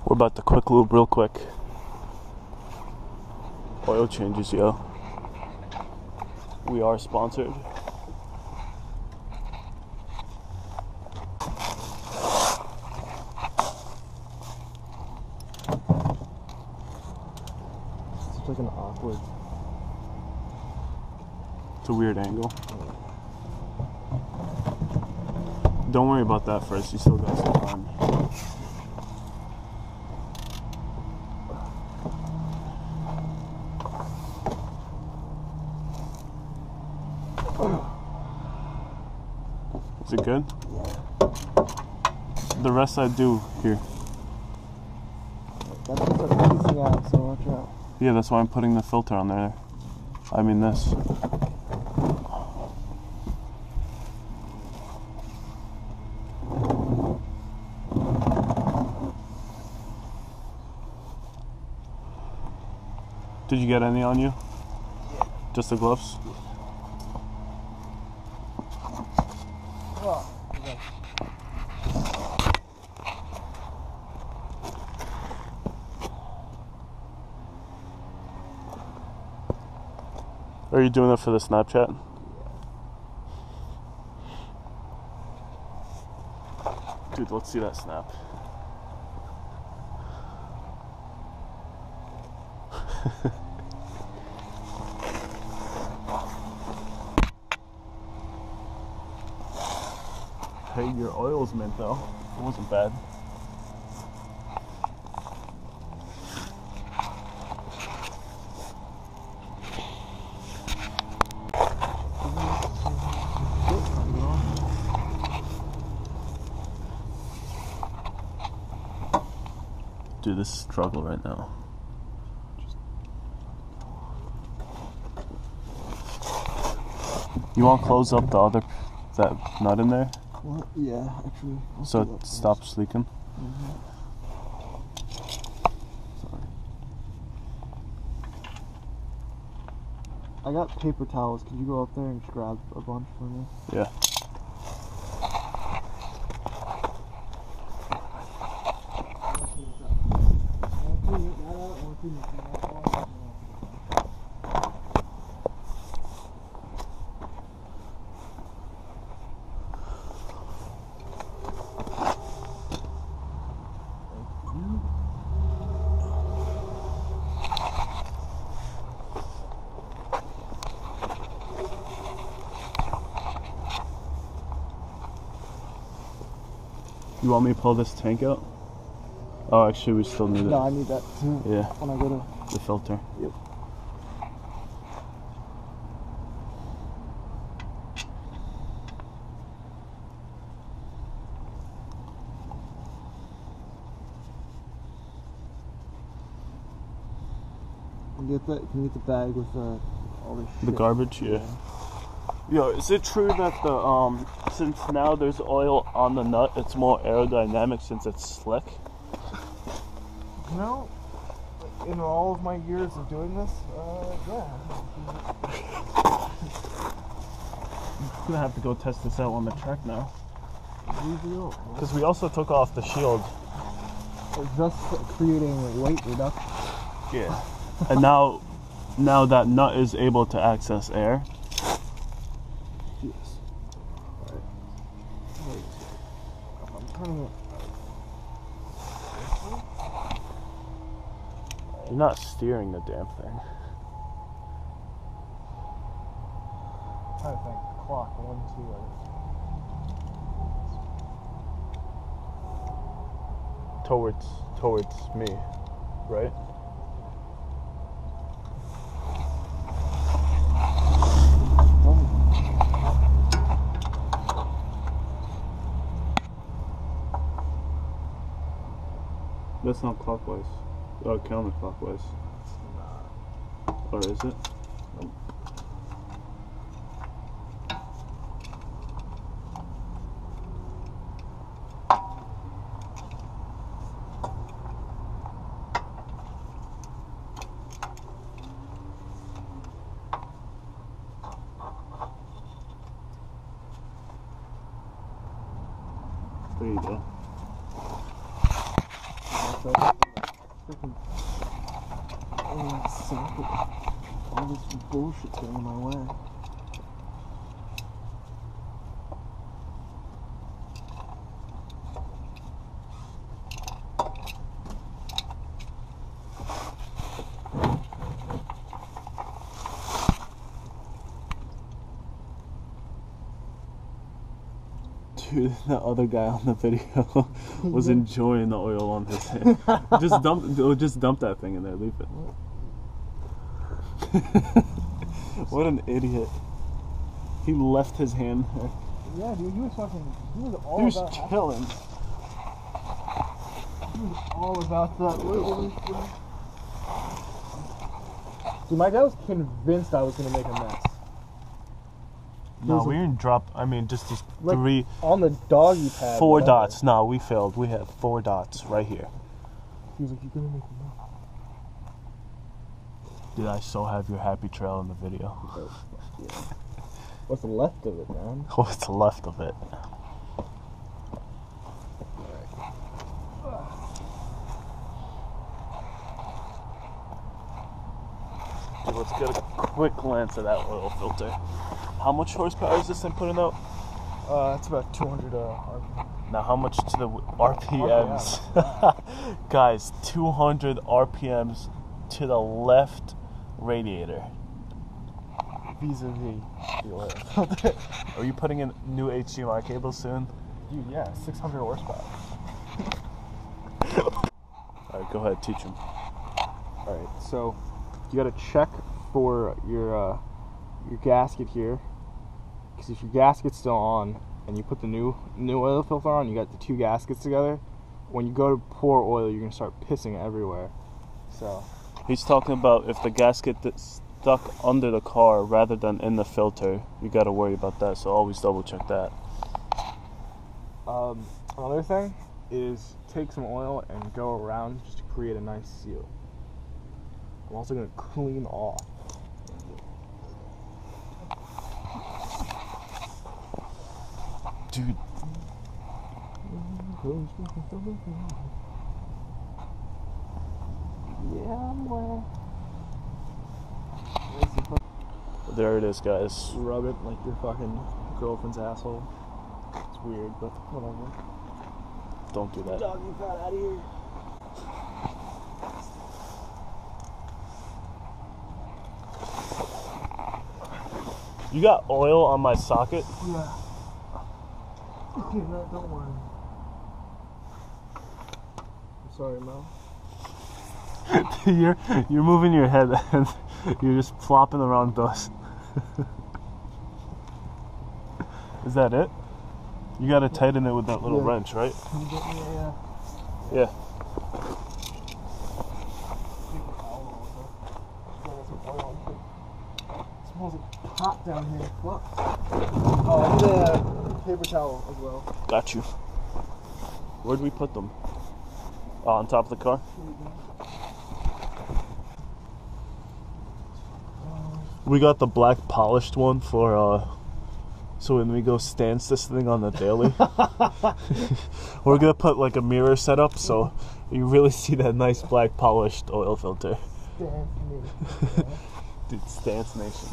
We're about to quick lube real quick. Oil changes, yo. We are sponsored. It's like an awkward. It's a weird angle. Don't worry about that first, you still got some time. Is it good? The rest I do here. That's just a piecing out, so watch out. Yeah, that's why I'm putting the filter on there. I mean this. Did you get any on you? Yeah. Just the gloves? Oh, okay. Are you doing it for the Snapchat? Dude, let's see that snap. Hey, your oil's mint though. It wasn't bad. Dude, this is a struggle right now. You want to close up that nut in there? What? Yeah, actually. So it stops leaking? Sorry. I got paper towels. Could you go up there and just grab a bunch for me? Yeah. You want me to pull this tank out? Oh, actually, we still need it. No, I need that too. Yeah. When I go to The filter. Yep. Can you get the bag with all this shit? The garbage, yeah. Yo, is it true that the since now there's oil on the nut, it's more aerodynamic since it's slick? You know, in all of my years of doing this, yeah. I'm gonna have to go test this out on the track now. Because we also took off the shield. Just creating weight reduction. Yeah. And now that nut is able to access air. Yes. Alright. I'm turning it. You're not steering the damn thing. I'm trying to think. Clock 1, 2. Towards me, right? That's not clockwise. Counterclockwise. Or is it? Nope. There you go. so freaking socket. All this bullshit's getting in my way. Dude, that other guy on the video was enjoying the oil on his hand. Just dump that thing in there. Leave it. What an idiot! He left his hand there. Yeah, dude, he was fucking. He was all He was about chilling. He was all about that oil. Dude, my dad was convinced I was gonna make a mess. No, we didn't drop. I mean, just these Like, three, on the doggy pad. 4 whatever. dots. No, we failed. We had 4 dots right here. He was like, "You're gonna make a mess." Dude, I so have your happy trail in the video. Yeah. What's left of it, man? What's left of it? Dude, let's get a quick glance at that oil filter. How much horsepower is this thing putting out? It's about 200 RPM. Now, how much to the RPMs? Guys, 200 RPMs to the left radiator. Vis-a-vis the oil. Are you putting in new HDMI cables soon? Dude, yeah, 600 horsepower. Alright, go ahead, teach him. Alright, so you gotta check for your gasket here. Because if your gasket's still on and you put the new oil filter on, you got the 2 gaskets together. When you go to pour oil, you're gonna start pissing everywhere. So He's talking about if the gasket that's stuck under the car rather than in the filter, you gotta worry about that, so always double check that. another thing is take some oil and go around just to create a nice seal. I'm also gonna clean off. Dude, Yeah, boy. there it is, guys. Rub it like your fucking girlfriend's asshole. It's weird, but whatever. Don't do that. Doggy pad out of here. You got oil on my socket? Yeah. No, don't worry. I'm sorry, Mel. You're moving your head and you're just flopping around dust. Is that it? You gotta tighten it with that little wrench, right? Can you get me a Yeah. It smells like hot down here. Fuck. Oh, I need a paper towel as well. Got you. Where'd we put them? Oh, on top of the car? We got the black polished one for so when we go stance this thing on the daily. We're gonna put like a mirror setup so you really see that nice black polished oil filter. Stance me. Dude, Stance Nation.